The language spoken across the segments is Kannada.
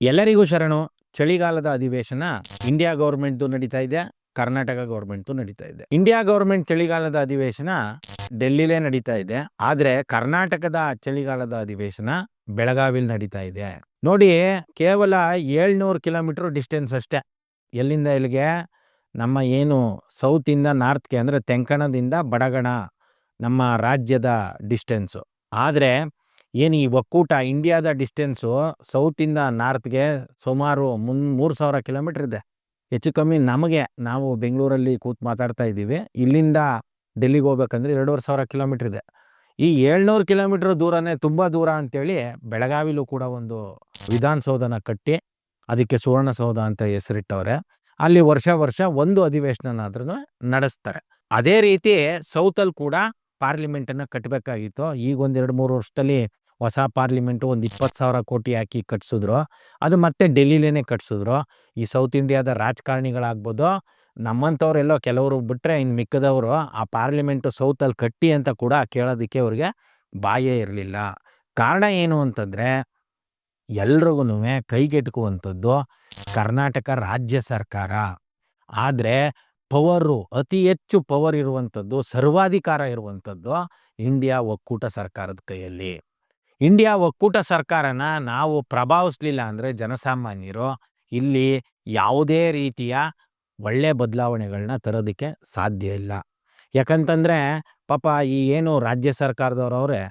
ಎಲ್ಲರಿಗೂ ಶರಣು. ಚಳಿಗಾಲದ ಅಧಿವೇಶನ ಇಂಡಿಯಾ ಗೌರ್ಮೆಂಟ್ದು ನಡೀತಾ ಇದೆ, ಕರ್ನಾಟಕ ಗೌರ್ಮೆಂಟ್ದು ನಡೀತಾ ಇದೆ. ಇಂಡಿಯಾ ಗೌರ್ಮೆಂಟ್ ಚಳಿಗಾಲದ ಅಧಿವೇಶನ ಡೆಲ್ಲಿಲೇ ನಡೀತಾ ಇದೆ. ಆದ್ರೆ ಕರ್ನಾಟಕದ ಚಳಿಗಾಲದ ಅಧಿವೇಶನ ಬೆಳಗಾವಿಲಿ ನಡೀತಾ ಇದೆ. ನೋಡಿ, ಕೇವಲ 700 ಕಿಲೋಮೀಟರ್ ಡಿಸ್ಟೆನ್ಸ್ ಅಷ್ಟೇ. ಎಲ್ಲಿಂದ ಇಲ್ಲಿಗೆ? ನಮ್ಮ ಏನು ಸೌತ್ ಇಂದ ನಾರ್ತ್ಗೆ ಅಂದ್ರೆ ತೆಂಕಣದಿಂದ ಬಡಗಣ ನಮ್ಮ ರಾಜ್ಯದ ಡಿಸ್ಟೆನ್ಸು. ಆದ್ರೆ ಏನು ಈ ಒಕ್ಕೂಟ ಇಂಡಿಯಾದ ಡಿಸ್ಟೆನ್ಸು ಸೌತ್ ಇಂದ ನಾರ್ತ್ಗೆ ಸುಮಾರು 3000 ಕಿಲೋಮೀಟರ್ ಇದೆ. ಹೆಚ್ಚು ಕಮ್ಮಿ ನಾವು ಬೆಂಗಳೂರಲ್ಲಿ ಕೂತ್ ಮಾತಾಡ್ತಾ ಇದ್ದೀವಿ, ಇಲ್ಲಿಂದ ಡೆಲ್ಲಿಗೆ ಹೋಗ್ಬೇಕಂದ್ರೆ 2500 ಕಿಲೋಮೀಟರ್ ಇದೆ. ಈ 700 ಕಿಲೋಮೀಟರ್ ದೂರನೇ ತುಂಬಾ ದೂರ ಅಂತೇಳಿ ಬೆಳಗಾವಿಲೂ ಕೂಡ ಒಂದು ವಿಧಾನಸೌಧನ ಕಟ್ಟಿ ಅದಕ್ಕೆ ಸುವರ್ಣಸೌಧ ಅಂತ ಹೆಸರಿಟ್ಟವ್ರೆ. ಅಲ್ಲಿ ವರ್ಷ ಒಂದು ಅಧಿವೇಶನನಾದ್ರೂ ನಡೆಸ್ತಾರೆ. ಅದೇ ರೀತಿ ಸೌತಲ್ಲಿ ಕೂಡ ಪಾರ್ಲಿಮೆಂಟನ್ನು ಕಟ್ಟಬೇಕಾಗಿತ್ತು. ಈಗ 1-2-3 ವರ್ಷದಲ್ಲಿ ಹೊಸ ಪಾರ್ಲಿಮೆಂಟು ಒಂದು 20,000 ಕೋಟಿ ಹಾಕಿ ಕಟ್ಸಿದ್ರು. ಅದು ಮತ್ತೆ ಡೆಲ್ಲಿಲೇನೆ ಕಟ್ಸಿದ್ರು. ಈ ಸೌತ್ ಇಂಡಿಯಾದ ರಾಜಕಾರಣಿಗಳಾಗ್ಬೋದು, ನಮ್ಮಂಥವ್ರೆಲ್ಲೋ ಕೆಲವರು ಬಿಟ್ಟರೆ ಇನ್ನು ಮಿಕ್ಕದವರು ಆ ಪಾರ್ಲಿಮೆಂಟು ಸೌತಲ್ಲಿ ಕಟ್ಟಿ ಅಂತ ಕೂಡ ಕೇಳೋದಕ್ಕೆ ಅವ್ರಿಗೆ ಬಾಯೇ ಇರಲಿಲ್ಲ. ಕಾರಣ ಏನು ಅಂತಂದರೆ, ಎಲ್ರಿಗೂ ಕೈಗೆಟುಕುವಂಥದ್ದು ಕರ್ನಾಟಕ ರಾಜ್ಯ ಸರ್ಕಾರ. ಆದರೆ ಅತಿ ಹೆಚ್ಚು ಪವರ್ ಇರುವಂಥದ್ದು, ಸರ್ವಾಧಿಕಾರ ಇರುವಂಥದ್ದು ಇಂಡಿಯಾ ಒಕ್ಕೂಟ ಸರ್ಕಾರದ ಕೈಯಲ್ಲಿ. ಇಂಡಿಯಾ ಒಕ್ಕೂಟ ಸರ್ಕಾರನ ನಾವು ಪ್ರಭಾವಿಸ್ಲಿಲ್ಲ ಅಂದರೆ ಜನಸಾಮಾನ್ಯರು ಇಲ್ಲಿ ಯಾವುದೇ ರೀತಿಯ ಒಳ್ಳೆ ಬದಲಾವಣೆಗಳನ್ನ ತರೋದಕ್ಕೆ ಸಾಧ್ಯ ಇಲ್ಲ. ಯಾಕಂತಂದರೆ ಪಾಪ ಈ ಏನು ರಾಜ್ಯ ಸರ್ಕಾರದವ್ರವ್ರೆ,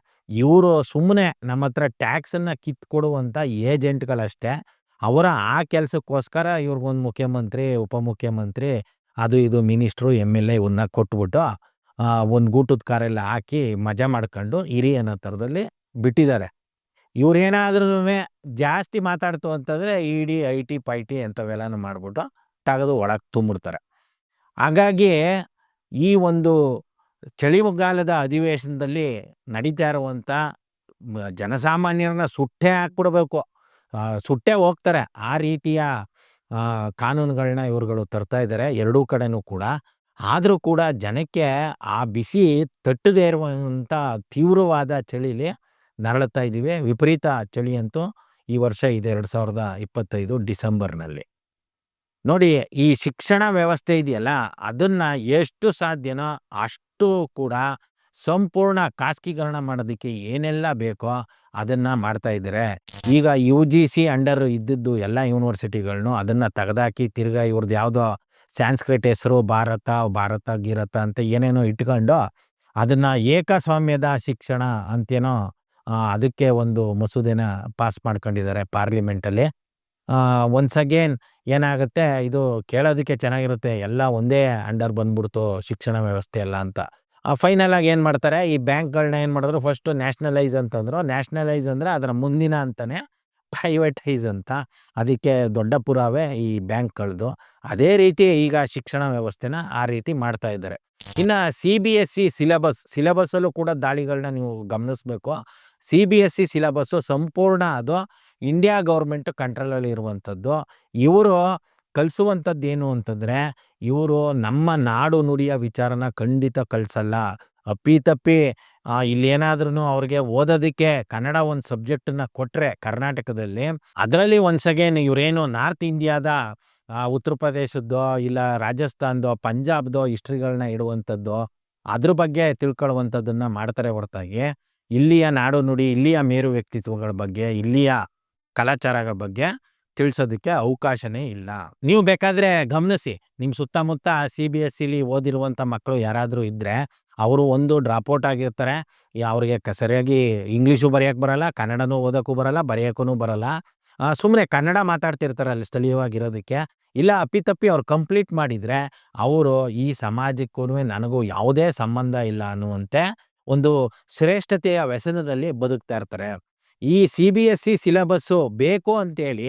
ಇವರು ಸುಮ್ಮನೆ ನಮ್ಮ ಹತ್ರ ಟ್ಯಾಕ್ಸನ್ನು ಕಿತ್ಕೊಡುವಂಥ ಏಜೆಂಟ್ಗಳಷ್ಟೇ. ಅವರ ಆ ಕೆಲಸಕ್ಕೋಸ್ಕರ ಇವ್ರಿಗೊಂದು ಮುಖ್ಯಮಂತ್ರಿ, ಉಪಮುಖ್ಯಮಂತ್ರಿ, ಅದು ಇದು ಮಿನಿಸ್ಟ್ರು, MLA ಇವನ್ನ ಕೊಟ್ಬಿಟ್ಟು ಒಂದು ಗೂಟದ ಕಾರೆಲ್ಲ ಹಾಕಿ ಮಜಾ ಮಾಡ್ಕೊಂಡು ಇರಿ ಅನ್ನೋ ಥರದಲ್ಲಿ ಬಿಟ್ಟಿದ್ದಾರೆ. ಇವ್ರೇನಾದ್ರೂ ಜಾಸ್ತಿ ಮಾತಾಡ್ತು ಅಂತಂದರೆ ED, IT, ಪೈಟಿ ಅಂಥವೆಲ್ಲನೂ ಮಾಡಿಬಿಟ್ಟು ತೆಗೆದು ಒಳಗೆ ತುಂಬಿಡ್ತಾರೆ. ಹಾಗಾಗಿ ಈ ಒಂದು ಚಳಿಗಾಲದ ಅಧಿವೇಶನದಲ್ಲಿ ನಡೀತಾ ಇರುವಂಥ ಜನಸಾಮಾನ್ಯರನ್ನ ಸುಟ್ಟೇ ಹಾಕ್ಬಿಡ್ಬೇಕು, ಸುಟ್ಟೇ ಹೋಗ್ತಾರೆ, ಆ ರೀತಿಯ ಕಾನೂನುಗಳನ್ನ ಇವ್ರುಗಳು ತರ್ತಾ ಇದ್ದಾರೆ ಎರಡೂ ಕಡೆನೂ ಕೂಡ. ಆದರೂ ಕೂಡ ಜನಕ್ಕೆ ಆ ಬಿಸಿ ತಟ್ಟದೇ ಇರುವಂಥ ತೀವ್ರವಾದ ಚಳಿಲಿ ನರಳುತ್ತಾ ಇದ್ದೀವಿ. ವಿಪರೀತ ಚಳಿ ಅಂತೂ ಈ ವರ್ಷ ಇದೆ, 2025 ಡಿಸೆಂಬರ್ನಲ್ಲಿ. ನೋಡಿ, ಈ ಶಿಕ್ಷಣ ವ್ಯವಸ್ಥೆ ಇದೆಯಲ್ಲ, ಅದನ್ನು ಎಷ್ಟು ಸಾಧ್ಯನೋ ಅಷ್ಟು ಕೂಡ ಸಂಪೂರ್ಣ ಖಾಸಗೀಕರಣ ಮಾಡೋದಕ್ಕೆ ಏನೆಲ್ಲ ಬೇಕೋ ಅದನ್ನು ಮಾಡ್ತಾ ಇದ್ದಾರೆ. ಈಗ UGC ಅಂಡರ್ ಇದ್ದಿದ್ದು ಎಲ್ಲ ಯೂನಿವರ್ಸಿಟಿಗಳನ್ನೂ ಅದನ್ನು ತೆಗೆದಾಕಿ ತಿರ್ಗಾ ಇವ್ರದ್ದು ಯಾವುದೋ ಸ್ಯಾನ್ಸ್ಕ್ರಿಟ್ ಹೆಸರು ಭಾರತ ಗೀರತ ಅಂತ ಏನೇನೋ ಇಟ್ಕೊಂಡು ಅದನ್ನು ಏಕಸ್ವಾಮ್ಯದ ಶಿಕ್ಷಣ ಅಂತೇನೋ ಅದಕ್ಕೆ ಒಂದು ಮಸೂದೆನ ಪಾಸ್ ಮಾಡ್ಕೊಂಡಿದ್ದಾರೆ ಪಾರ್ಲಿಮೆಂಟಲ್ಲಿ. ಒನ್ಸ್ ಅಗೇನ್ ಏನಾಗುತ್ತೆ, ಇದು ಕೇಳೋದಕ್ಕೆ ಚೆನ್ನಾಗಿರುತ್ತೆ, ಎಲ್ಲ ಒಂದೇ ಅಂಡರ್ ಬಂದ್ಬಿಡ್ತು ಶಿಕ್ಷಣ ವ್ಯವಸ್ಥೆ ಎಲ್ಲ ಅಂತ. ಫೈನಲ್ ಆಗಿ ಏನು ಮಾಡ್ತಾರೆ, ಈ ಬ್ಯಾಂಕ್ಗಳನ್ನ ಏನು ಮಾಡಿದ್ರು, ಫಸ್ಟು ನ್ಯಾಷನಲೈಸ್ ಅಂತಂದರು. ನ್ಯಾಷನಲೈಸ್ ಅಂದರೆ ಅದರ ಮುಂದಿನ ಅಂತಲೇ ಪ್ರೈವೇಟೈಸ್ ಅಂತ. ಅದಕ್ಕೆ ದೊಡ್ಡ ಪುರಾವೆ ಈ ಬ್ಯಾಂಕ್ಗಳದ್ದು. ಅದೇ ರೀತಿ ಈಗ ಶಿಕ್ಷಣ ವ್ಯವಸ್ಥೆನ ಆ ರೀತಿ ಮಾಡ್ತಾ ಇದ್ದಾರೆ. ಇನ್ನು CBSE ಸಿಲೆಬಸ್ಸಲ್ಲೂ ಕೂಡ ದಾಳಿಗಳನ್ನ ನೀವು ಗಮನಿಸಬೇಕು. CBSE ಸಿಲೆಬಸ್ಸು ಸಂಪೂರ್ಣ ಅದು ಇಂಡಿಯಾ ಗೌರ್ಮೆಂಟ್ ಕಂಟ್ರೋಲಲ್ಲಿ ಇರುವಂಥದ್ದು. ಇವರು ಕಲಿಸುವಂಥದ್ದು ಏನು ಅಂತಂದರೆ, ಇವರು ನಮ್ಮ ನಾಡು ನುಡಿಯ ವಿಚಾರನ ಖಂಡಿತ ಕಲಿಸಲ್ಲ. ಅಪ್ಪಿತಪ್ಪಿ ಇಲ್ಲೇನಾದ್ರೂ ಅವ್ರಿಗೆ ಓದೋದಕ್ಕೆ ಕನ್ನಡ ಒಂದು ಸಬ್ಜೆಕ್ಟನ್ನು ಕೊಟ್ಟರೆ ಕರ್ನಾಟಕದಲ್ಲಿ, ಅದರಲ್ಲಿ ಒನ್ಸ್ ಅಗೇನ್ ಇವರೇನು ನಾರ್ತ್ ಇಂಡಿಯಾದ ಉತ್ತರ ಪ್ರದೇಶದ್ದೋ ಇಲ್ಲ ರಾಜಸ್ಥಾನ್ದೋ ಪಂಜಾಬ್ದೋ ಹಿಸ್ಟ್ರಿಗಳನ್ನ ಇಡುವಂಥದ್ದು, ಅದ್ರ ಬಗ್ಗೆ ತಿಳ್ಕೊಳ್ಳುವಂಥದ್ದನ್ನು ಮಾಡ್ತಾರೆ ಹೊರತಾಗಿ ಇಲ್ಲಿಯ ನಾಡು ನುಡಿ, ಇಲ್ಲಿಯ ಮೇರು ವ್ಯಕ್ತಿತ್ವಗಳ ಬಗ್ಗೆ, ಇಲ್ಲಿಯ ಕಲಾಚಾರಗಳ ಬಗ್ಗೆ ತಿಳಿಸೋದಕ್ಕೆ ಅವಕಾಶನೇ ಇಲ್ಲ. ನೀವು ಬೇಕಾದರೆ ಗಮನಿಸಿ, ನಿಮ್ಮ ಸುತ್ತಮುತ್ತ CBSEಲಿ ಓದಿರುವಂಥ ಮಕ್ಕಳು ಯಾರಾದರೂ ಇದ್ದರೆ, ಅವರು ಒಂದು ಡ್ರಾಪ್ಔಟ್ ಆಗಿರ್ತಾರೆ, ಅವ್ರಿಗೆ ಸರಿಯಾಗಿ ಇಂಗ್ಲೀಷು ಬರೆಯೋಕ್ಕೆ ಬರೋಲ್ಲ, ಕನ್ನಡನೂ ಓದೋಕ್ಕೂ ಬರೋಲ್ಲ, ಬರೆಯೋಕ್ಕೂ ಬರೋಲ್ಲ, ಸುಮ್ಮನೆ ಕನ್ನಡ ಮಾತಾಡ್ತಿರ್ತಾರೆ ಅಲ್ಲಿ ಸ್ಥಳೀಯವಾಗಿರೋದಕ್ಕೆ. ಇಲ್ಲ ಅಪ್ಪಿತಪ್ಪಿ ಅವ್ರು ಕಂಪ್ಲೀಟ್ ಮಾಡಿದರೆ ಅವರು ಈ ಸಮಾಜಕ್ಕೂ ನನಗೂ ಯಾವುದೇ ಸಂಬಂಧ ಇಲ್ಲ ಅನ್ನುವಂತೆ ಒಂದು ಶ್ರೇಷ್ಠತೆಯ ವ್ಯಸನದಲ್ಲಿ ಬದುಕ್ತಾ ಇರ್ತಾರೆ. ಈ CBSE ಸಿಲೆಬಸ್ಸು ಬೇಕು ಅಂತೇಳಿ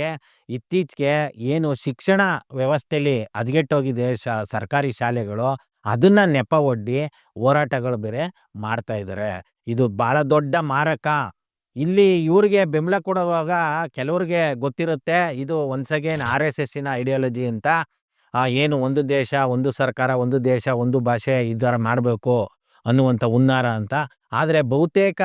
ಇತ್ತೀಚೆಗೆ ಏನು ಶಿಕ್ಷಣ ವ್ಯವಸ್ಥೆಯಲ್ಲಿ ಹದಗೆಟ್ಟೋಗಿದೆ ಸರ್ಕಾರಿ ಶಾಲೆಗಳು, ಅದನ್ನು ನೆಪ ಒಡ್ಡಿ ಹೋರಾಟಗಳು ಬೇರೆ ಮಾಡ್ತಾ ಇದ್ದಾರೆ. ಇದು ಭಾಳ ದೊಡ್ಡ ಮಾರಕ. ಇಲ್ಲಿ ಇವ್ರಿಗೆ ಬೆಂಬಲ ಕೊಡುವಾಗ ಕೆಲವ್ರಿಗೆ ಗೊತ್ತಿರುತ್ತೆ ಇದು ಒನ್ಸ್ ಅಗೇನ್ RSSನ ಐಡಿಯಾಲಜಿ ಅಂತ. ಏನು ಒಂದು ದೇಶ ಒಂದು ಸರ್ಕಾರ, ಒಂದು ದೇಶ ಒಂದು ಭಾಷೆ, ಈ ಥರ ಮಾಡಬೇಕು ಅನ್ನುವಂಥ ಹುನ್ನಾರ ಅಂತ. ಆದರೆ ಬಹುತೇಕ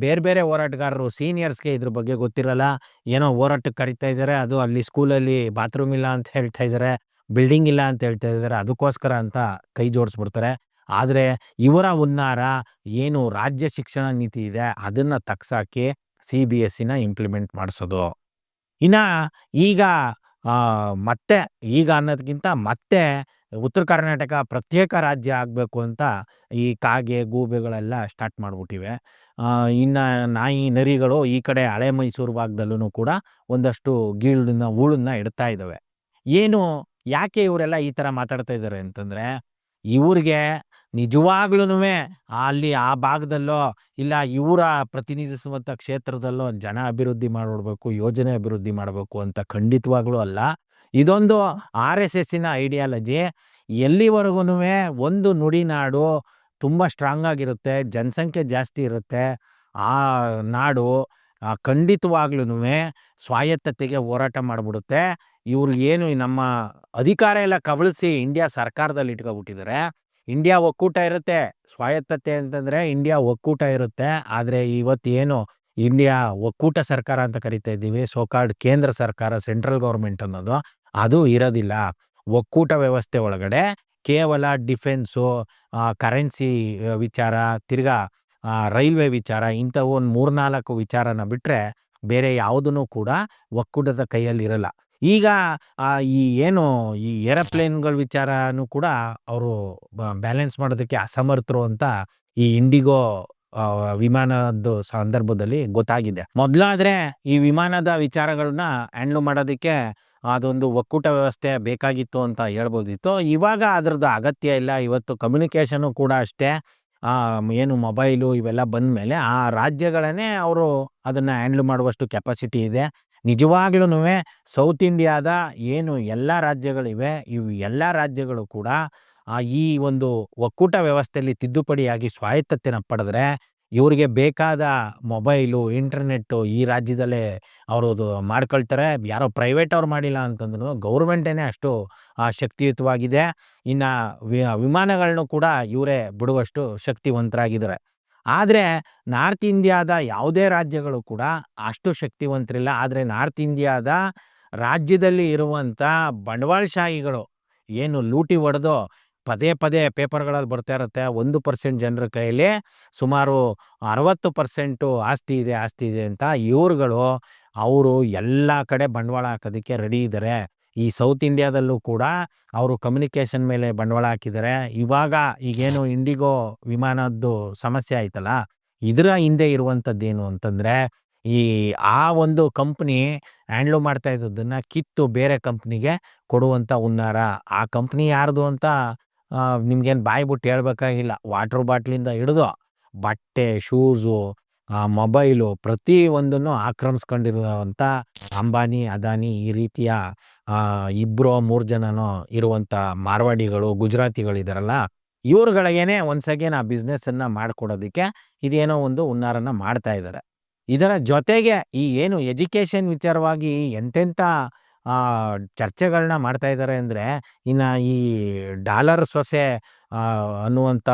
ಬೇರೆ ಬೇರೆ ಹೋರಾಟಗಾರರು ಸೀನಿಯರ್ಸ್‌ಗೆ ಇದ್ರ ಬಗ್ಗೆ ಗೊತ್ತಿರಲ್ಲ. ಏನೋ ಹೋರಾಟಕ್ಕೆ ಕರೀತಾ ಇದ್ದಾರೆ, ಅದು ಅಲ್ಲಿ ಸ್ಕೂಲಲ್ಲಿ ಬಾತ್ರೂಮ್ ಇಲ್ಲ ಅಂತ ಹೇಳ್ತಾ ಇದ್ದಾರೆ, ಬಿಲ್ಡಿಂಗ್ ಇಲ್ಲ ಅಂತ ಹೇಳ್ತಾ ಇದ್ದಾರೆ, ಅದಕ್ಕೋಸ್ಕರ ಅಂತ ಕೈ ಜೋಡಿಸ್ಬಿಡ್ತಾರೆ. ಆದರೆ ಇವರ ಹುನ್ನಾರ ಏನು ರಾಜ್ಯ ಶಿಕ್ಷಣ ನೀತಿ ಇದೆ ಅದನ್ನ ತಗ್ಸಾಕಿ CBSEನ ಇಂಪ್ಲಿಮೆಂಟ್ ಮಾಡಿಸೋದು. ಇನ್ನ ಈಗ ಮತ್ತೆ ಈಗ ಅನ್ನೋದಕ್ಕಿಂತ ಮತ್ತೆ ಉತ್ತರ ಕರ್ನಾಟಕ ಪ್ರತ್ಯೇಕ ರಾಜ್ಯ ಆಗಬೇಕು ಅಂತ ಈ ಕಾಗೆ, ಗೂಬೆಗಳೆಲ್ಲ ಸ್ಟಾರ್ಟ್ ಮಾಡ್ಬಿಟ್ಟಿವೆ. ಇನ್ನು ನಾಯಿ, ನರಿಗಳು ಈ ಕಡೆ ಹಳೆ ಮೈಸೂರು ಭಾಗದಲ್ಲೂ ಕೂಡ ಒಂದಷ್ಟು ಹೂಳನ್ನ ಇಡ್ತಾ ಇದ್ದಾವೆ. ಯಾಕೆ ಇವರೆಲ್ಲ ಈ ಥರ ಮಾತಾಡ್ತಾ ಇದ್ದಾರೆ ಅಂತಂದರೆ, ಇವ್ರಿಗೆ ನಿಜವಾಗ್ಲೂನುವೆ ಅಲ್ಲಿ ಆ ಭಾಗದಲ್ಲೋ ಇಲ್ಲ ಇವರ ಪ್ರತಿನಿಧಿಸುವಂಥ ಕ್ಷೇತ್ರದಲ್ಲೋ ಜನ ಅಭಿವೃದ್ಧಿ ಮಾಡಿಬಿಡ್ಬೇಕು, ಯೋಜನೆ ಅಭಿವೃದ್ಧಿ ಮಾಡಬೇಕು ಅಂತ ಖಂಡಿತವಾಗ್ಲೂ ಅಲ್ಲ. ಇದೊಂದು RSSನ ಐಡಿಯಾಲಜಿ. ಎಲ್ಲಿವರೆಗೂನುವೆ ಒಂದು ನುಡಿನಾಡು ತುಂಬ ಸ್ಟ್ರಾಂಗ್ ಆಗಿರುತ್ತೆ, ಜನಸಂಖ್ಯೆ ಜಾಸ್ತಿ ಇರುತ್ತೆ, ಆ ನಾಡು ಖಂಡಿತವಾಗ್ಲೂನುವೆ ಸ್ವಾಯತ್ತತೆಗೆ ಹೋರಾಟ ಮಾಡಿಬಿಡುತ್ತೆ. ಇವ್ರು ಏನು ನಮ್ಮ ಅಧಿಕಾರ ಎಲ್ಲ ಕಬಳಿಸಿ ಇಂಡಿಯಾ ಸರ್ಕಾರದಲ್ಲಿ ಇಟ್ಕೊಬಿಟ್ಟಿದ್ದಾರೆ. ಇಂಡಿಯಾ ಒಕ್ಕೂಟ ಇರುತ್ತೆ, ಸ್ವಾಯತ್ತತೆ ಅಂತಂದರೆ ಇಂಡಿಯಾ ಒಕ್ಕೂಟ ಇರುತ್ತೆ. ಆದರೆ ಇವತ್ತೇನು ಇಂಡಿಯಾ ಒಕ್ಕೂಟ ಸರ್ಕಾರ ಅಂತ ಕರಿತಾ ಇದ್ದೀವಿ, ಸೋಕಾಲ್ಡ್ ಕೇಂದ್ರ ಸರ್ಕಾರ, ಸೆಂಟ್ರಲ್ ಗೌರ್ಮೆಂಟ್ ಅನ್ನೋದು, ಅದು ಇರೋದಿಲ್ಲ. ಒಕ್ಕೂಟ ವ್ಯವಸ್ಥೆ ಒಳಗಡೆ ಕೇವಲ ಡಿಫೆನ್ಸು, ಕರೆನ್ಸಿ ವಿಚಾರ, ತಿರ್ಗಾ ರೈಲ್ವೆ ವಿಚಾರ, ಇಂಥವು ಒಂದು 3-4 ವಿಚಾರನ ಬಿಟ್ಟರೆ ಬೇರೆ ಯಾವುದೂ ಕೂಡ ಒಕ್ಕೂಟದ ಕೈಯಲ್ಲಿ ಇರಲ್ಲ. ಈಗ ಈ ಈ ಏರೋಪ್ಲೇನ್ಗಳ ವಿಚಾರನೂ ಕೂಡ ಅವರು ಬ್ಯಾಲೆನ್ಸ್ ಮಾಡೋದಕ್ಕೆ ಅಸಮರ್ಥರು ಅಂತ ಈ ಇಂಡಿಗೋ ವಿಮಾನದ ಸಂದರ್ಭದಲ್ಲಿ ಗೊತ್ತಾಗಿದೆ. ಮೊದಲಾದರೆ ಈ ವಿಮಾನದ ವಿಚಾರಗಳನ್ನ ಹ್ಯಾಂಡ್ಲ್ ಮಾಡೋದಕ್ಕೆ ಅದೊಂದು ಒಕ್ಕೂಟ ವ್ಯವಸ್ಥೆ ಬೇಕಾಗಿತ್ತು ಅಂತ ಹೇಳ್ಬೋದಿತ್ತು. ಇವಾಗ ಅದ್ರದ್ದು ಅಗತ್ಯ ಇಲ್ಲ. ಇವತ್ತು ಕಮ್ಯುನಿಕೇಷನು ಕೂಡ ಅಷ್ಟೇ, ಏನು ಮೊಬೈಲು ಇವೆಲ್ಲ ಬಂದಮೇಲೆ ಆ ರಾಜ್ಯಗಳನ್ನೇ ಅವರು ಅದನ್ನು ಹ್ಯಾಂಡ್ಲ್ ಮಾಡುವಷ್ಟು ಕೆಪಾಸಿಟಿ ಇದೆ. ನಿಜವಾಗ್ಲೂನುವೆ ಸೌತ್ ಇಂಡಿಯಾದ ಏನು ಎಲ್ಲ ರಾಜ್ಯಗಳಿವೆ, ಇವು ಎಲ್ಲ ರಾಜ್ಯಗಳು ಕೂಡ ಈ ಒಂದು ಒಕ್ಕೂಟ ವ್ಯವಸ್ಥೆಯಲ್ಲಿ ತಿದ್ದುಪಡಿಯಾಗಿ ಸ್ವಾಯತ್ತತೆನ ಪಡೆದ್ರೆ ಇವರಿಗೆ ಬೇಕಾದ ಮೊಬೈಲು, ಇಂಟರ್ನೆಟ್ಟು ಈ ರಾಜ್ಯದಲ್ಲೇ ಅವರು ಮಾಡ್ಕೊಳ್ತಾರೆ. ಯಾರೋ ಪ್ರೈವೇಟ್ ಅವ್ರು ಮಾಡಿಲ್ಲ ಅಂತಂದ್ರು ಗೌರ್ಮೆಂಟೇನೆ ಅಷ್ಟು ಶಕ್ತಿಯುತವಾಗಿದೆ. ಇನ್ನು ವಿಮಾನಗಳನ್ನು ಕೂಡ ಇವರೇ ಬಿಡುವಷ್ಟು ಶಕ್ತಿವಂತರಾಗಿದ್ದಾರೆ. ಆದರೆ ನಾರ್ತ್ ಇಂಡಿಯಾದ ಯಾವುದೇ ರಾಜ್ಯಗಳು ಕೂಡ ಅಷ್ಟು ಶಕ್ತಿವಂತರಿಲ್ಲ. ಆದರೆ ನಾರ್ತ್ ಇಂಡಿಯಾದ ರಾಜ್ಯದಲ್ಲಿ ಇರುವಂಥ ಬಂಡವಾಳಶಾಹಿಗಳು ಏನು ಲೂಟಿ ಹೊಡೆದು ಪದೇ ಪದೇ ಪೇಪರ್ಗಳಲ್ಲಿ ಬರ್ತಾ ಇರುತ್ತೆ, 1% ಜನರ ಕೈಯಲ್ಲಿ ಸುಮಾರು 60% ಆಸ್ತಿ ಇದೆ ಅಂತ ಇವ್ರುಗಳು ಅವರು ಎಲ್ಲ ಕಡೆ ಬಂಡವಾಳ ಹಾಕೋದಕ್ಕೆ ರೆಡಿ ಇದ್ದಾರೆ. ಈ ಸೌತ್ ಇಂಡಿಯಾದಲ್ಲೂ ಕೂಡ ಅವರು ಕಮ್ಯುನಿಕೇಷನ್ ಮೇಲೆ ಬಂಡವಾಳ ಹಾಕಿದ್ದಾರೆ. ಈಗೇನು ಇಂಡಿಗೋ ವಿಮಾನದ್ದು ಸಮಸ್ಯೆ ಆಯ್ತಲ್ಲ, ಇದರ ಹಿಂದೆ ಇರುವಂಥದ್ದೇನು ಅಂತಂದರೆ ಆ ಒಂದು ಕಂಪ್ನಿ ಹ್ಯಾಂಡ್ಲ್ ಮಾಡ್ತಾ ಇದ್ದದನ್ನು ಕಿತ್ತು ಬೇರೆ ಕಂಪ್ನಿಗೆ ಕೊಡುವಂಥ ಹುನ್ನಾರ. ಆ ಕಂಪ್ನಿ ಯಾರ್ದು ಅಂತ ನಿಮ್ಗೇನು ಬಾಯಿ ಬಿಟ್ಟು ಹೇಳ್ಬೇಕಾಗಿಲ್ಲ. ವಾಟ್ರ್ ಬಾಟ್ಲಿಂದ ಹಿಡಿದು ಬಟ್ಟೆ, ಶೂಸು, ಮೊಬೈಲು ಪ್ರತಿ ಒಂದನ್ನು ಆಕ್ರಮಿಸ್ಕೊಂಡಿರುವಂಥ ಅಂಬಾನಿ, ಅದಾನಿ ಈ ರೀತಿಯ 2-3 ಜನನೋ ಇರುವಂಥ ಮಾರ್ವಾಡಿಗಳು, ಗುಜರಾತಿಗಳಿದಾರಲ್ಲ, ಇವ್ರುಗಳಿಗೇನೆ ಒನ್ಸ್ ಅಗೇನ್ ಆ ಬಿಸ್ನೆಸ್ಸನ್ನು ಮಾಡಿಕೊಡೋದಕ್ಕೆ ಇದೇನೋ ಒಂದು ಹುನ್ನಾರನ ಮಾಡ್ತಾ ಇದ್ದಾರೆ. ಇದರ ಜೊತೆಗೆ ಈ ಏನು ಎಜುಕೇಷನ್ ವಿಚಾರವಾಗಿ ಎಂತೆಂಥ ಚರ್ಚೆಗಳನ್ನ ಮಾಡ್ತಾ ಇದ್ದಾರೆ ಅಂದರೆ, ಇನ್ನು ಈ ಡಾಲರ್ ಸೊಸೆ ಅನ್ನುವಂಥ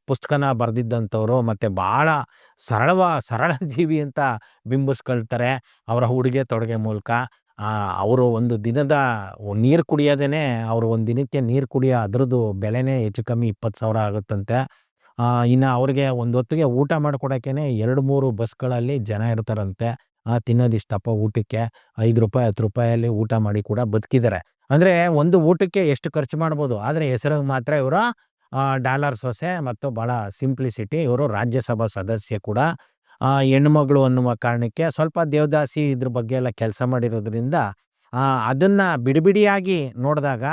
ಪುಸ್ತಕನ ಬರೆದಿದ್ದಂಥವ್ರು ಮತ್ತು ಭಾಳ ಸರಳ ಜೀವಿ ಅಂತ ಬಿಂಬಿಸ್ಕೊಳ್ತಾರೆ ಅವರ ಉಡುಗೆ ತೊಡುಗೆ ಮೂಲಕ. ಅವರು ಒಂದು ದಿನದ ನೀರು ಕುಡಿಯೋದೇ, ಅವರು ಒಂದು ದಿನಕ್ಕೆ ನೀರು ಕುಡಿಯೋ ಅದರದ್ದು ಬೆಲೆನೇ ಹೆಚ್ಚು ಕಮ್ಮಿ 20,000 ಆಗುತ್ತಂತೆ. ಇನ್ನು ಅವ್ರಿಗೆ ಒಂದು ಹೊತ್ತಿಗೆ ಊಟ ಮಾಡಿಕೊಡೋಕ್ಕೇ 2-3 ಬಸ್ಗಳಲ್ಲಿ ಜನ ಇರ್ತಾರಂತೆ. ತಿನ್ನೋದಿಷ್ಟಪ್ಪ ಊಟಕ್ಕೆ ₹5 ₹10 ಊಟ ಮಾಡಿ ಕೂಡ ಬದುಕಿದ್ದಾರೆ. ಅಂದರೆ ಒಂದು ಊಟಕ್ಕೆ ಎಷ್ಟು ಖರ್ಚು ಮಾಡ್ಬೋದು, ಆದರೆ ಹೆಸರಿಗೆ ಮಾತ್ರ ಇವರು ಡಾಲರ್ ಸೊಸೆ ಮತ್ತು ಭಾಳ ಸಿಂಪ್ಲಿಸಿಟಿ. ಇವರು ರಾಜ್ಯಸಭಾ ಸದಸ್ಯೆ ಕೂಡ. ಹೆಣ್ಮಗಳು ಅನ್ನುವ ಕಾರಣಕ್ಕೆ ಸ್ವಲ್ಪ ದೇವದಾಸಿ ಇದ್ರ ಬಗ್ಗೆ ಎಲ್ಲ ಕೆಲಸ ಮಾಡಿರೋದ್ರಿಂದ ಅದನ್ನು ಬಿಡಿಯಾಗಿ ನೋಡಿದಾಗ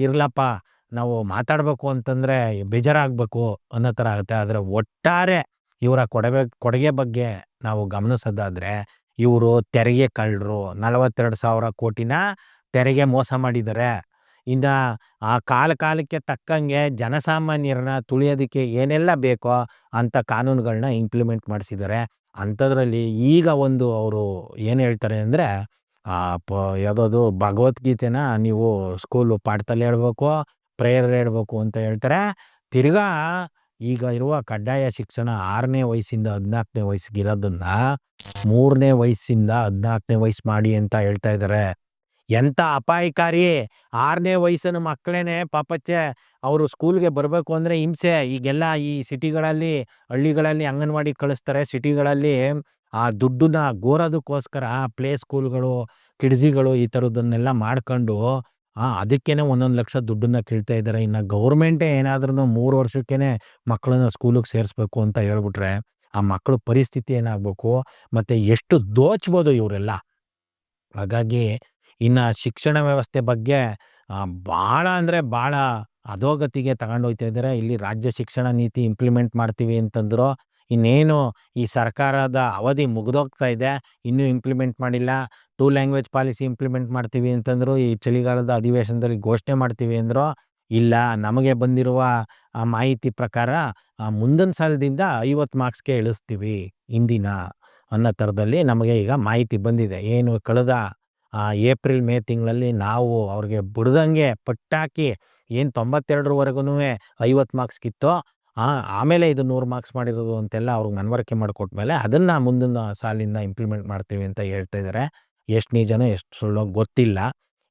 ಇರಲಪ್ಪ, ನಾವು ಮಾತಾಡಬೇಕು ಅಂತಂದರೆ ಬೇಜಾರಾಗಬೇಕು ಅನ್ನೋ ಥರ ಆಗುತ್ತೆ. ಆದರೆ ಒಟ್ಟಾರೆ ಇವರ ಕೊಡುಗೆ ಬಗ್ಗೆ ನಾವು ಗಮನಿಸೋದಾದರೆ, ಇವರು ತೆರಿಗೆ ಕಳ್ಳರು, 42,000 ಕೋಟಿನ ತೆರಿಗೆ ಮೋಸ ಮಾಡಿದ್ದಾರೆ. ಇನ್ನು ಆ ಕಾಲಕ್ಕೆ ತಕ್ಕಂಗೆ ಜನಸಾಮಾನ್ಯರನ್ನ ತುಳಿಯೋದಕ್ಕೆ ಏನೆಲ್ಲ ಬೇಕೋ ಅಂಥ ಕಾನೂನುಗಳನ್ನ ಇಂಪ್ಲಿಮೆಂಟ್ ಮಾಡಿಸಿದ್ದಾರೆ. ಅಂಥದ್ರಲ್ಲಿ ಈಗ ಒಂದು ಅವರು ಏನು ಹೇಳ್ತಾರೆ ಅಂದರೆ, ಯಾವುದದು ಭಗವದ್ಗೀತೆನ ನೀವು ಸ್ಕೂಲು ಪಾಠದಲ್ಲಿ ಹೇಳ್ಬೇಕು, ಪ್ರೇಯರ್ ಹೇಳ್ಬೇಕು ಅಂತ ಹೇಳ್ತಾರೆ. ತಿರ್ಗಾ ಈಗ ಇರುವ ಕಡ್ಡಾಯ ಶಿಕ್ಷಣ 6ನೇ ವಯಸ್ಸಿಂದ 14ನೇ ವಯಸ್ಸಿಗಿರೋದನ್ನ 3ನೇ ವಯಸ್ಸಿಂದ 14ನೇ ವಯಸ್ಸು ಮಾಡಿ ಅಂತ ಹೇಳ್ತಾ ಇದ್ದಾರೆ. ಎಂಥ ಅಪಾಯಕಾರಿ! 6ನೇ ವಯಸ್ಸಿನ ಮಕ್ಕಳೇನೆ ಪಾಪಚ್ಚೆ ಅವರು ಸ್ಕೂಲ್ಗೆ ಬರಬೇಕು ಅಂದರೆ ಹಿಂಸೆ. ಈಗೆಲ್ಲ ಈ ಸಿಟಿಗಳಲ್ಲಿ, ಹಳ್ಳಿಗಳಲ್ಲಿ ಅಂಗನವಾಡಿಗೆ ಕಳಿಸ್ತಾರೆ. ಸಿಟಿಗಳಲ್ಲಿ ಆ ದುಡ್ಡನ್ನ ಗೋರೋದಕ್ಕೋಸ್ಕರ ಪ್ಲೇ ಸ್ಕೂಲ್ಗಳು, ಕಿಡ್ಸಿಗಳು ಈ ಥರದನ್ನೆಲ್ಲ ಮಾಡ್ಕೊಂಡು ಅದಕ್ಕೇನೆ 1 ಲಕ್ಷ ದುಡ್ಡನ್ನ ಕೇಳ್ತಾ ಇದ್ದಾರೆ. ಇನ್ನು ಗೌರ್ಮೆಂಟೇ ಏನಾದ್ರೂ 3 ವರ್ಷಕ್ಕೇನೆ ಮಕ್ಕಳನ್ನ ಸ್ಕೂಲಿಗೆ ಸೇರಿಸ್ಬೇಕು ಅಂತ ಹೇಳ್ಬಿಟ್ರೆ ಆ ಮಕ್ಕಳ ಪರಿಸ್ಥಿತಿ ಏನಾಗಬೇಕು, ಮತ್ತು ಎಷ್ಟು ದೋಚ್ಬೋದು ಇವರೆಲ್ಲ. ಹಾಗಾಗಿ ಇನ್ನು ಶಿಕ್ಷಣ ವ್ಯವಸ್ಥೆ ಬಗ್ಗೆ ಭಾಳ ಅಂದರೆ ಭಾಳ ಅಧೋಗತಿಗೆ ತಗೊಂಡೋಗ್ತಾ ಇದ್ದಾರೆ. ಇಲ್ಲಿ ರಾಜ್ಯ ಶಿಕ್ಷಣ ನೀತಿ ಇಂಪ್ಲಿಮೆಂಟ್ ಮಾಡ್ತೀವಿ ಅಂತಂದ್ರು. ಇನ್ನೇನು ಈ ಸರ್ಕಾರದ ಅವಧಿ ಮುಗಿದೋಗ್ತಾ ಇದೆ, ಇನ್ನೂ ಇಂಪ್ಲಿಮೆಂಟ್ ಮಾಡಿಲ್ಲ. 2 ಲ್ಯಾಂಗ್ವೇಜ್ ಪಾಲಿಸಿ ಇಂಪ್ಲಿಮೆಂಟ್ ಮಾಡ್ತೀವಿ ಅಂತಂದರು. ಈ ಚಳಿಗಾಲದ ಅಧಿವೇಶನದಲ್ಲಿ ಘೋಷಣೆ ಮಾಡ್ತೀವಿ ಅಂದರು. ಇಲ್ಲ, ನಮಗೆ ಬಂದಿರುವ ಮಾಹಿತಿ ಪ್ರಕಾರ ಮುಂದಿನ ಸಾಲದಿಂದ 50 ಮಾರ್ಕ್ಸ್ಗೆ ಇಳಿಸ್ತೀವಿ ಹಿಂದಿನ ಅನ್ನೋ ಥರದಲ್ಲಿ ನಮಗೆ ಈಗ ಮಾಹಿತಿ ಬಂದಿದೆ. ಏನು ಕಳೆದ ಏಪ್ರಿಲ್ ಮೇ ತಿಂಗಳಲ್ಲಿ ನಾವು ಅವ್ರಿಗೆ ಬಿಡ್ದಂಗೆ ಪಟ್ಟಾಕಿ ಏನು 92ವರೆಗೂ 50 ಮಾರ್ಕ್ಸ್ಗಿತ್ತು, ಆಮೇಲೆ ಇದು 100 ಮಾರ್ಕ್ಸ್ ಮಾಡಿರೋದು ಅಂತೆಲ್ಲ ಅವ್ರಿಗೆ ಮನವರಿಕೆ ಮಾಡಿಕೊಟ್ಮೇಲೆ ಅದನ್ನು ಮುಂದಿನ ಸಾಲಿಂದ ಇಂಪ್ಲಿಮೆಂಟ್ ಮಾಡ್ತೀವಿ ಅಂತ ಹೇಳ್ತಾ ಇದ್ದಾರೆ. ಎಷ್ಟು ನಿಜನೋ ಎಷ್ಟು ಸುಳ್ಳೋ ಗೊತ್ತಿಲ್ಲ.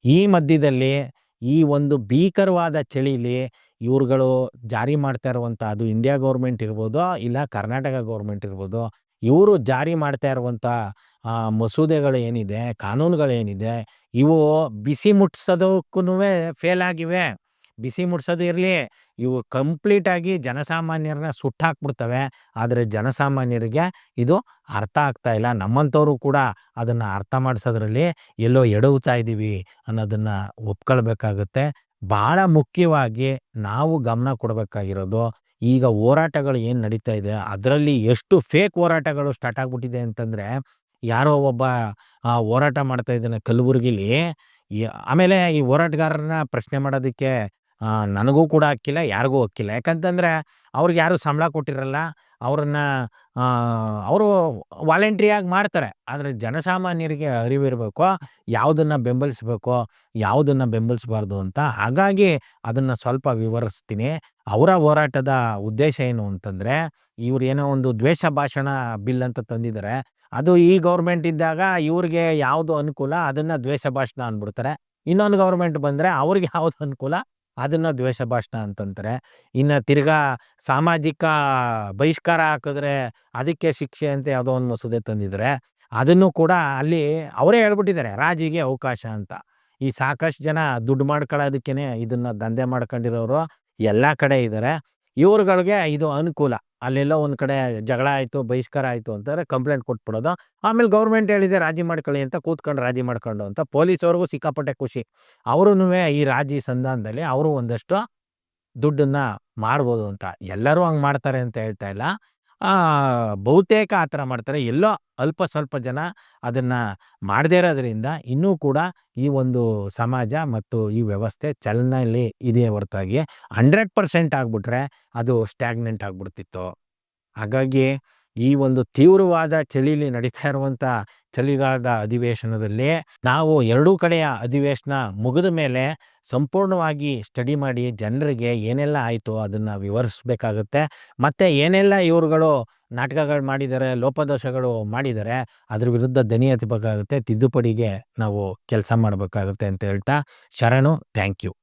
ಈ ಮಧ್ಯದಲ್ಲಿ ಈ ಒಂದು ಭೀಕರವಾದ ಚಳಿಲಿ ಇವ್ರುಗಳು ಜಾರಿ ಮಾಡ್ತಾ ಇರುವಂಥ, ಅದು ಇಂಡಿಯಾ ಗೌರ್ಮೆಂಟ್ ಇರ್ಬೋದು, ಇಲ್ಲ ಕರ್ನಾಟಕ ಗೌರ್ಮೆಂಟ್ ಇರ್ಬೋದು, ಇವರು ಜಾರಿ ಮಾಡ್ತಾ ಇರುವಂಥ ಮಸೂದೆಗಳು ಏನಿದೆ, ಕಾನೂನುಗಳೇನಿದೆ, ಇವು ಬಿಸಿ ಮುಟ್ಸೋದಕ್ಕೂ ಫೇಲ್ ಆಗಿವೆ. ಬಿಸಿ ಮುಟ್ಸೋದು ಇರಲಿ, ಇವು ಕಂಪ್ಲೀಟಾಗಿ ಜನಸಾಮಾನ್ಯರನ್ನ ಸುಟ್ಟಾಕ್ಬಿಡ್ತವೆ. ಆದರೆ ಜನಸಾಮಾನ್ಯರಿಗೆ ಇದು ಅರ್ಥ ಆಗ್ತಾ ಇಲ್ಲ. ನಮ್ಮಂಥವರು ಕೂಡ ಅದನ್ನು ಅರ್ಥ ಮಾಡಿಸೋದ್ರಲ್ಲಿ ಎಲ್ಲೋ ಎಡವುತ್ತಾ ಇದ್ದೀವಿ ಅನ್ನೋದನ್ನು ಒಪ್ಕೊಳ್ಬೇಕಾಗುತ್ತೆ. ಭಾಳ ಮುಖ್ಯವಾಗಿ ನಾವು ಗಮನ ಕೊಡಬೇಕಾಗಿರೋದು, ಈಗ ಹೋರಾಟಗಳು ಏನು ನಡೀತಾ ಇದೆ ಅದರಲ್ಲಿ ಎಷ್ಟು ಫೇಕ್ ಹೋರಾಟಗಳು ಸ್ಟಾರ್ಟ್ ಆಗಿಬಿಟ್ಟಿದೆ ಅಂತಂದರೆ, ಯಾರೋ ಒಬ್ಬ ಹೋರಾಟ ಮಾಡ್ತಾ ಇದ್ದಾನೆ ಕಲಬುರಗಿಲಿ. ಆಮೇಲೆ ಈ ಹೋರಾಟಗಾರರನ್ನ ಪ್ರಶ್ನೆ ಮಾಡೋದಕ್ಕೆ ನನಗೂ ಕೂಡ ಹಕ್ಕಿಲ್ಲ, ಯಾರಿಗೂ ಹಕ್ಕಿಲ್ಲ. ಯಾಕಂತಂದರೆ ಅವ್ರಿಗೆ ಯಾರೂ ಸಂಬಳ ಕೊಟ್ಟಿರಲ್ಲ. ಅವರು ವಾಲಂಟ್ರಿಯಾಗಿ ಮಾಡ್ತಾರೆ. ಆದರೆ ಜನಸಾಮಾನ್ಯರಿಗೆ ಅರಿವಿರಬೇಕು, ಯಾವುದನ್ನು ಬೆಂಬಲಿಸಬೇಕು, ಯಾವುದನ್ನು ಬೆಂಬಲಿಸಬಾರ್ದು ಅಂತ. ಹಾಗಾಗಿ ಅದನ್ನು ಸ್ವಲ್ಪ ವಿವರಿಸ್ತೀನಿ. ಅವರ ಹೋರಾಟದ ಉದ್ದೇಶ ಏನು ಅಂತಂದರೆ, ಇವ್ರು ಏನೋ ಒಂದು ದ್ವೇಷ ಭಾಷಣ ಬಿಲ್ ಅಂತ ತಂದಿದ್ದಾರೆ. ಅದು ಈ ಗೌರ್ಮೆಂಟ್ ಇದ್ದಾಗ ಇವ್ರಿಗೆ ಯಾವುದು ಅನುಕೂಲ ಅದನ್ನು ದ್ವೇಷ ಭಾಷಣ ಅಂದ್ಬಿಡ್ತಾರೆ. ಇನ್ನೊಂದು ಗೌರ್ಮೆಂಟ್ ಬಂದರೆ ಅವ್ರಿಗೆ ಯಾವುದು ಅನುಕೂಲ ಅದನ್ನು ದ್ವೇಷ ಭಾಷಣ ಅಂತಂತಾರೆ. ಇನ್ನು ತಿರ್ಗಾ ಸಾಮಾಜಿಕ ಬಹಿಷ್ಕಾರ ಹಾಕಿದ್ರೆ ಅದಕ್ಕೆ ಶಿಕ್ಷೆ ಅಂತ ಯಾವುದೋ ಒಂದು ಮಸೂದೆ ತಂದಿದ್ದಾರೆ. ಅದನ್ನು ಕೂಡ ಅಲ್ಲಿ ಅವರೇ ಹೇಳ್ಬಿಟ್ಟಿದ್ದಾರೆ, ರಾಜಿಗೆ ಅವಕಾಶ ಅಂತ. ಈ ಸಾಕಷ್ಟು ಜನ ದುಡ್ಡು ಮಾಡ್ಕೊಳ್ಳೋದಕ್ಕೇ ಇದನ್ನು ದಂಧೆ ಮಾಡ್ಕೊಂಡಿರೋರು ಎಲ್ಲ ಕಡೆ ಇದ್ದಾರೆ. ಇವ್ರುಗಳಿಗೆ ಇದು ಅನುಕೂಲ. ಅಲ್ಲೆಲ್ಲೋ ಒಂದು ಕಡೆ ಜಗಳ ಆಯಿತು, ಬಹಿಷ್ಕಾರ ಆಯಿತು ಅಂತಂದರೆ ಕಂಪ್ಲೇಂಟ್ ಕೊಟ್ಬಿಡೋದು. ಆಮೇಲೆ ಗೌರ್ಮೆಂಟ್ ಹೇಳಿದೆ ರಾಜಿ ಮಾಡ್ಕೊಳ್ಳಿ ಅಂತ ಕೂತ್ಕೊಂಡು ರಾಜಿ ಮಾಡ್ಕೊಂಡು ಅಂತ. ಪೊಲೀಸವ್ರಿಗೂ ಸಿಕ್ಕಾಪಟ್ಟೆ ಖುಷಿ. ಅವರೂ ಈ ರಾಜಿ ಸಂಧಾನದಲ್ಲಿ ಅವರು ಒಂದಷ್ಟು ದುಡ್ಡನ್ನು ಮಾಡ್ಬೋದು ಅಂತ. ಎಲ್ಲರೂ ಹಂಗೆ ಮಾಡ್ತಾರೆ ಅಂತ ಹೇಳ್ತಾ ಇಲ್ಲ, ಬಹುತೇಕ ಆ ಥರ ಮಾಡ್ತಾರೆ. ಎಲ್ಲೋ ಅಲ್ಪ ಸ್ವಲ್ಪ ಜನ ಅದನ್ನು ಮಾಡದೇ ಇರೋದ್ರಿಂದ ಇನ್ನೂ ಕೂಡ ಈ ಒಂದು ಸಮಾಜ ಮತ್ತು ಈ ವ್ಯವಸ್ಥೆ ಚಲನೆಯಲ್ಲಿ ಇದೆ ಹೊರತಾಗಿ 100% ಆಗಿಬಿಟ್ರೆ ಅದು ಸ್ಟ್ಯಾಗ್ನೆಂಟ್ ಆಗಿಬಿಡ್ತಿತ್ತು. ಹಾಗಾಗಿ ಈ ಒಂದು ತೀವ್ರವಾದ ಚಳಿಲಿ ನಡೀತಾ ಇರುವಂಥ ಚಳಿಗಾಲದ ಅಧಿವೇಶನದಲ್ಲಿ ನಾವು ಎರಡೂ ಕಡೆಯ ಅಧಿವೇಶನ ಮುಗಿದ ಮೇಲೆ ಸಂಪೂರ್ಣವಾಗಿ ಸ್ಟಡಿ ಮಾಡಿ ಜನರಿಗೆ ಏನೆಲ್ಲ ಆಯಿತು ಅದನ್ನು ವಿವರಿಸಬೇಕಾಗುತ್ತೆ. ಮತ್ತು ಏನೆಲ್ಲ ಇವ್ರುಗಳು ನಾಟಕಗಳು ಮಾಡಿದ್ದಾರೆ, ಲೋಪದೋಷಗಳು ಮಾಡಿದ್ದಾರೆ, ಅದ್ರ ವಿರುದ್ಧ ದನಿ ಎತ್ತಬೇಕಾಗುತ್ತೆ, ತಿದ್ದುಪಡಿಗೆ ನಾವು ಕೆಲಸ ಮಾಡಬೇಕಾಗುತ್ತೆ ಅಂತ ಹೇಳ್ತಾ ಶರಣು. Thank you.